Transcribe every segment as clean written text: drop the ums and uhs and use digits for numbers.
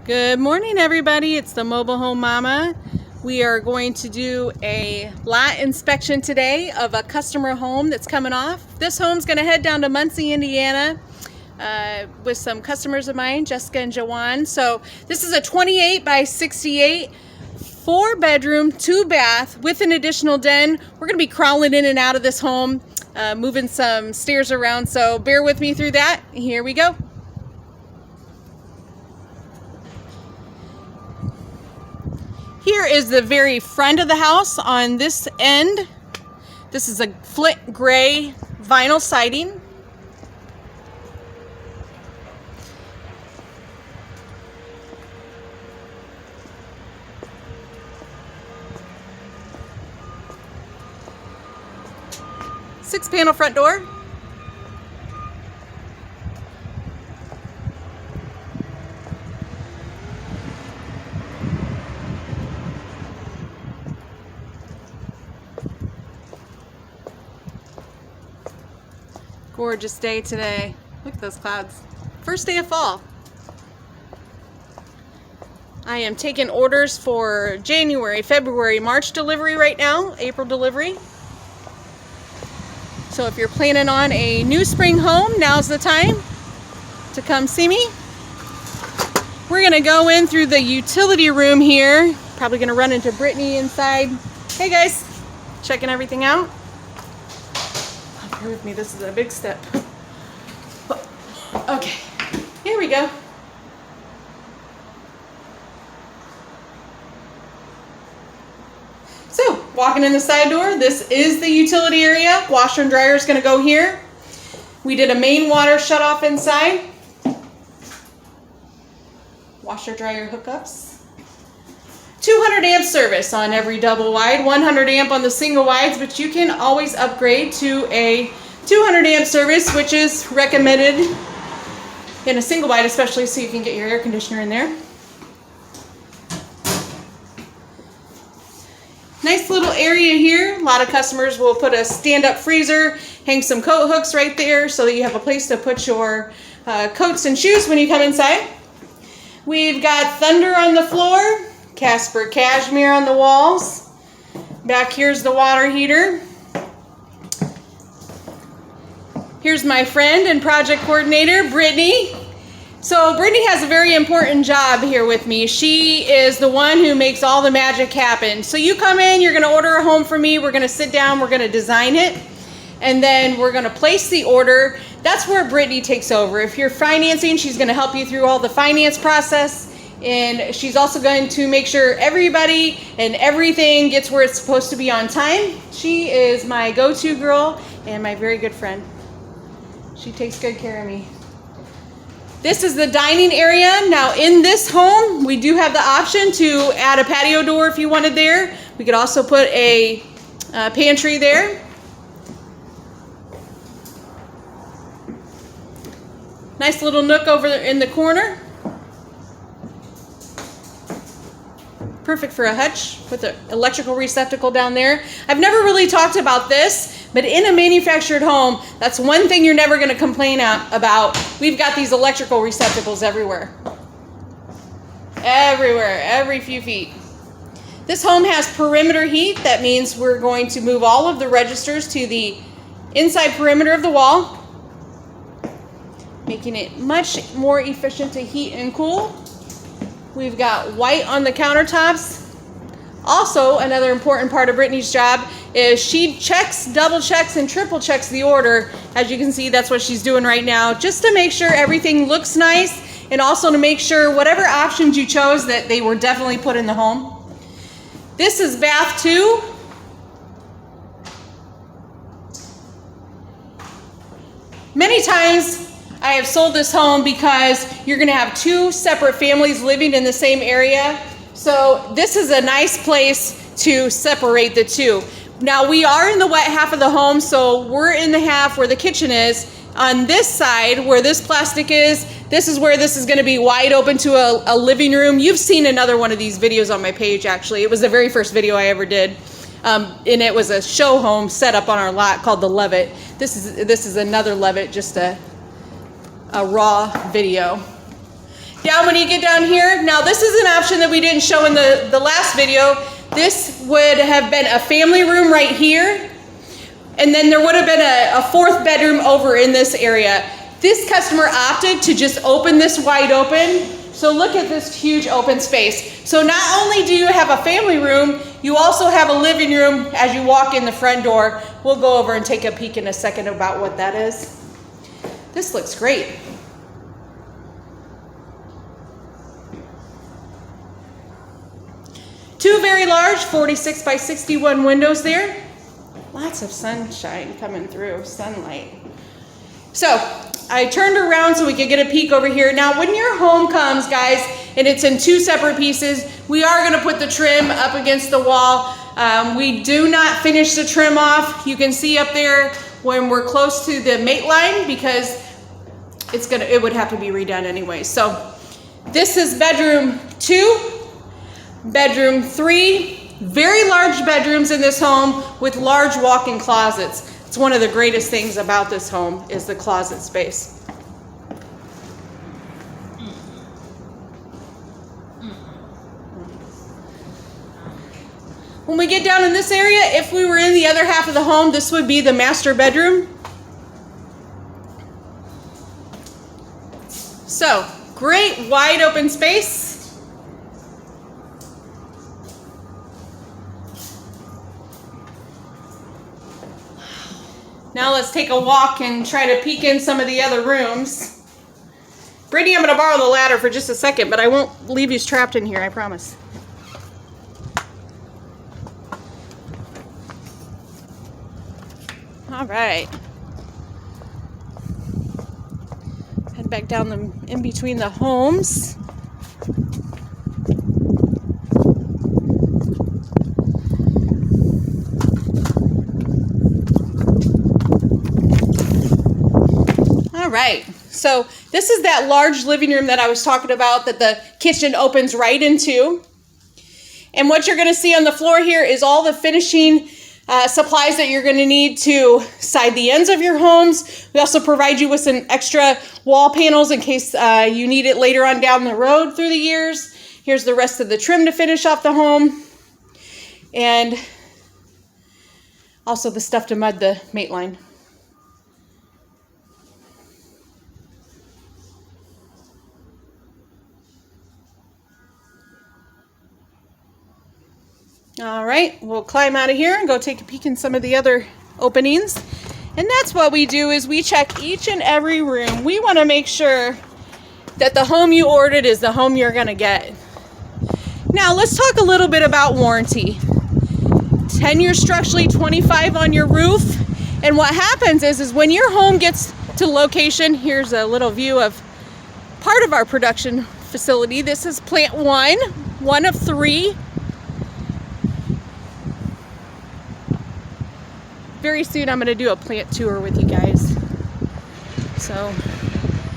Good morning, everybody. It's the Mobile Home Mama. We are going to do a lot inspection today of a customer home that's coming off. This home's going to head down to Muncie, Indiana with some customers of mine, Jessica and Jawan. So this is a 28 by 68, 4-bedroom, 2-bath with an additional den. We're going to be crawling in and out of this home, moving some stairs around. So bear with me through that. Here we go. Here is the very front of the house on this end. This is a flint gray vinyl siding. Six-panel front door. Gorgeous day today. Look at those clouds. First day of fall. I am taking orders for January, February, March delivery right now, April delivery. So if you're planning on a new spring home, now's the time to come see me. We're gonna go in through the utility room here. Probably gonna run into Brittany inside. Hey guys, checking everything out. Bear with me, this is a big step. Okay, here we go. So, walking in the side door, this is the utility area. Washer and dryer is going to go here. We did a main water shutoff inside. Washer dryer hookups. 200 amp service on every double wide, 100 amp on the single wides, but you can always upgrade to a 200 amp service, which is recommended in a single wide, especially so you can get your air conditioner in there. Nice little area here. A lot of customers will put a stand-up freezer, hang some coat hooks right there so that you have a place to put your coats and shoes when you come inside. We've got Thunder on the floor. Casper cashmere on the walls. Back here's the water heater. Here's my friend and project coordinator, Brittany. So Brittany has a very important job here with me. She is the one who makes all the magic happen. So you come in, you're gonna order a home for me, we're gonna sit down, we're gonna design it, and then we're gonna place the order. That's where Brittany takes over. If you're financing, she's gonna help you through all the finance process. And she's also going to make sure everybody and everything gets where it's supposed to be on time. She is my go-to girl and my very good friend. She takes good care of me. This is the dining area. Now in this home, we do have the option to add a patio door if you wanted there. We could also put a pantry there. Nice little nook over in the corner. Perfect for a hutch with an electrical receptacle down there. I've never really talked about this, but in a manufactured home, that's one thing you're never going to complain about. We've got these electrical receptacles everywhere. Everywhere, every few feet. This home has perimeter heat. That means we're going to move all of the registers to the inside perimeter of the wall, making it much more efficient to heat and cool. We've got white on the countertops. Also, another important part of Brittany's job is she checks, double checks, and triple checks the order. As you can see, that's what she's doing right now, just to make sure everything looks nice and also to make sure whatever options you chose that they were definitely put in the home. This is bath 2. Many times I have sold this home because you're going to have 2 separate families living in the same area. So this is a nice place to separate the 2. Now we are in the wet half of the home, so we're in the half where the kitchen is. On this side where this plastic is, this is where this is going to be wide open to a living room. You've seen another one of these videos on my page actually. It was the very first video I ever did. And it was a show home set up on our lot called the Lovette. This is another Lovette, just a raw video. Down when you get down here, now this is an option that we didn't show in the last video. This would have been a family room right here, and then there would have been a fourth bedroom over in this area. This customer opted to just open this wide open. So look at this huge open space. So not only do you have a family room, you also have a living room as you walk in the front door. We'll go over and take a peek in a second about what that is. This looks great. Two very large 46 by 61 windows there. Lots of sunshine coming through, sunlight. So I turned around so we could get a peek over here. Now when your home comes, guys, and it's in two separate pieces, we are gonna put the trim up against the wall. We do not finish the trim off. You can see up there when we're close to the mate line because it would have to be redone anyway. So this is bedroom 2. Bedroom 3, very large bedrooms in this home with large walk-in closets. It's one of the greatest things about this home is the closet space. When we get down in this area, if we were in the other half of the home, this would be the master bedroom. So, great wide open space. Now let's take a walk and try to peek in some of the other rooms. Brittany, I'm going to borrow the ladder for just a second, but I won't leave you trapped in here, I promise. All right. Head back down in between the homes. All right, so this is that large living room that I was talking about that the kitchen opens right into. And what you're going to see on the floor here is all the finishing supplies that you're going to need to side the ends of your homes. We also provide you with some extra wall panels in case you need it later on down the road through the years. Here's the rest of the trim to finish off the home. And also the stuff to mud the mate line. All right, we'll climb out of here and go take a peek in some of the other openings. And that's what we do is we check each and every room. We want to make sure that the home you ordered is the home you're going to get. Now, let's talk a little bit about warranty. 10 years structurally, 25 on your roof. And what happens is when your home gets to location, here's a little view of part of our production facility. This is plant 1 of 3. Very soon I'm going to do a plant tour with you guys. So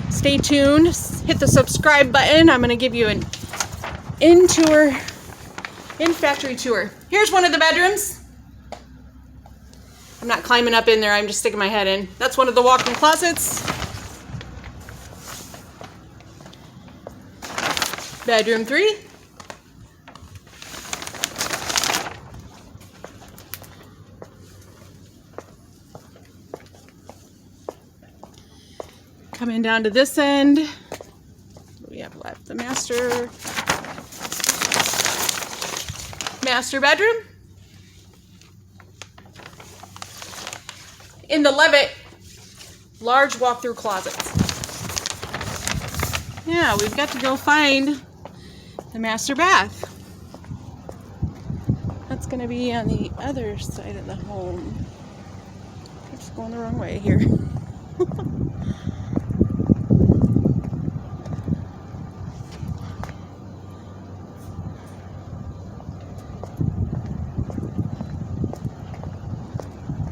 stay tuned. Hit the subscribe button. I'm going to give you an in-factory tour. Here's one of the bedrooms. I'm not climbing up in there. I'm just sticking my head in. That's one of the walk-in closets. Bedroom 3. Coming down to this end, we have left the master bedroom. In the Lovette, large walk-through closets. Yeah, we've got to go find the master bath. That's going to be on the other side of the home. I'm just going the wrong way here.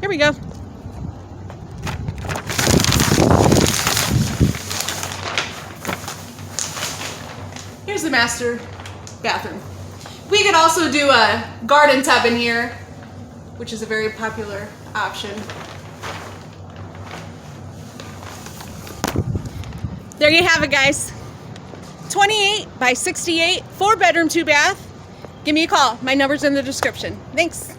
Here we go. Here's the master bathroom. We could also do a garden tub in here, which is a very popular option. There you have it, guys. 28 by 68, 4-bedroom, 2-bath. Give me a call. My number's in the description. Thanks.